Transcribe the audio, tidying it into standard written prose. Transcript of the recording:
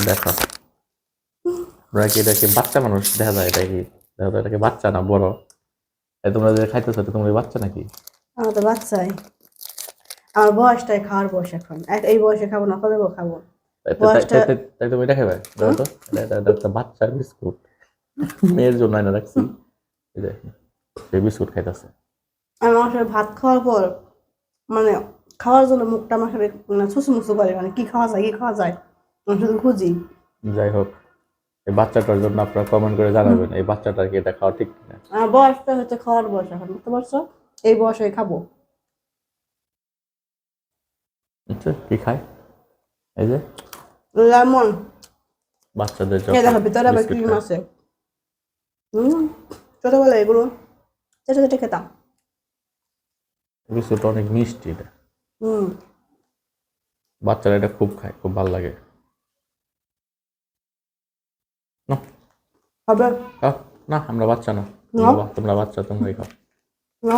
দেখো তোমরা কি এটা কি বাচ্চা মানুষ দেখা যায় এটা কি দেখো তো এটা কি বাচ্চা না বড় তোমরা যে খাইতেছো তোমরা বাচ্চা নাকি আমার তো বাচ্চাই আমার বয়সটাই খাওয়ার বয়স এখন এই বয়সে খাবো না কবে খাবো বয়সটা তাই তুমি এটা খাবে দেখো তো এটা একটা বাচ্চার বিস্কুট মেয়ের জন্য এনে রাখছি এই যে এই বিস্কুট খাইতেছে আমি আমার সাথে ভাত খাওয়ার পর মানে খাওয়ার জন্য মুখটা আমার সাথে সুসু মুসু করে মানে কি খাওয়া যায় আমি শুধু খুঁজি যাই হোক এই বাচ্চাটার জন্য আপনারা কমেন্ট করে জানাবেন এই বাচ্চাটার কি এটা খাওয়া ঠিক কিনা আমার বয়সটা হচ্ছে খাওয়ার বয়স এখন বুঝতে পারছো এই বয়সে খাবো আচ্ছা কি খায় এই যে লেমন বাচ্চাদের এই দেখো ভিতরে আবার ক্রিম আছে ছোটবেলায় এগুলো চেটে চেটে খেতাম বিস্কুট অনেক মিষ্টি এটা হুম বাচ্চারা এটা খুব খায় খুব ভালো লাগে না হবে না আমরা বাচ্চা না তোমরা বাচ্চা তোমরাই খাও না